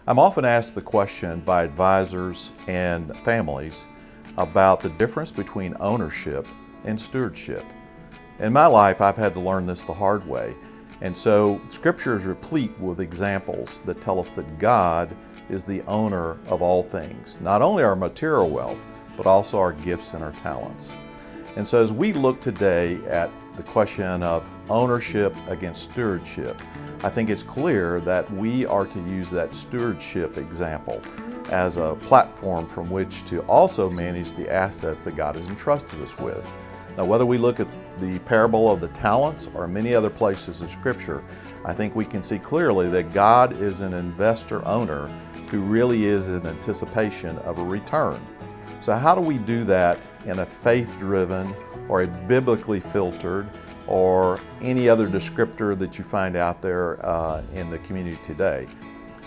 I'm often asked the question by advisors and families about the difference between ownership and stewardship. In my life, I've had to learn this the hard way. And so Scripture is replete with examples that tell us that God is the owner of all things, not only our material wealth, but also our gifts and our talents. And so as we look today at the question of ownership against stewardship, I think it's clear that we are to use that stewardship example as a platform from which to also manage the assets that God has entrusted us with. Now, whether we look at the parable of the talents or many other places in Scripture, I think we can see clearly that God is an investor owner who really is in anticipation of a return. So how do we do that in a faith-driven or a biblically filtered or any other descriptor that you find out there in the community today?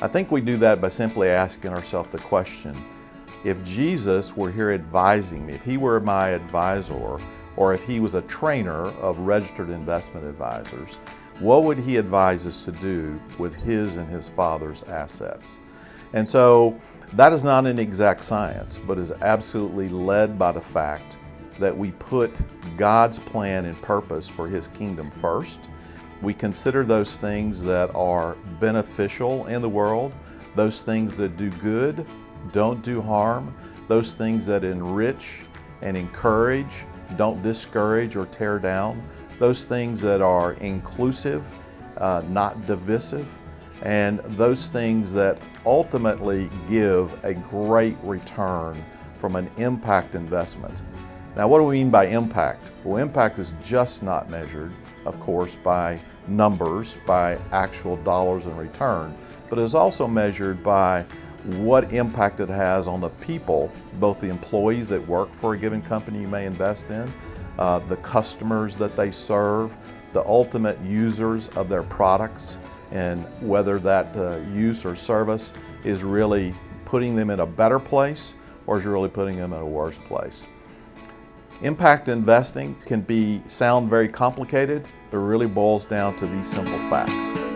I think we do that by simply asking ourselves the question, if Jesus were here advising me, if he were my advisor, or if he was a trainer of registered investment advisors, what would he advise us to do with his and his Father's assets? And so that is not an exact science, but is absolutely led by the fact that we put God's plan and purpose for his kingdom first. We consider those things that are beneficial in the world, those things that do good, don't do harm, those things that enrich and encourage, don't discourage or tear down, those things that are inclusive, not divisive, and those things that ultimately give a great return from an impact investment. Now, what do we mean by impact? Well, impact is just not measured, of course, by numbers, by actual dollars in return, but is also measured by what impact it has on the people, both the employees that work for a given company you may invest in, the customers that they serve, the ultimate users of their products, and whether that use or service is really putting them in a better place or is really putting them in a worse place. Impact investing can sound very complicated, but it really boils down to these simple facts.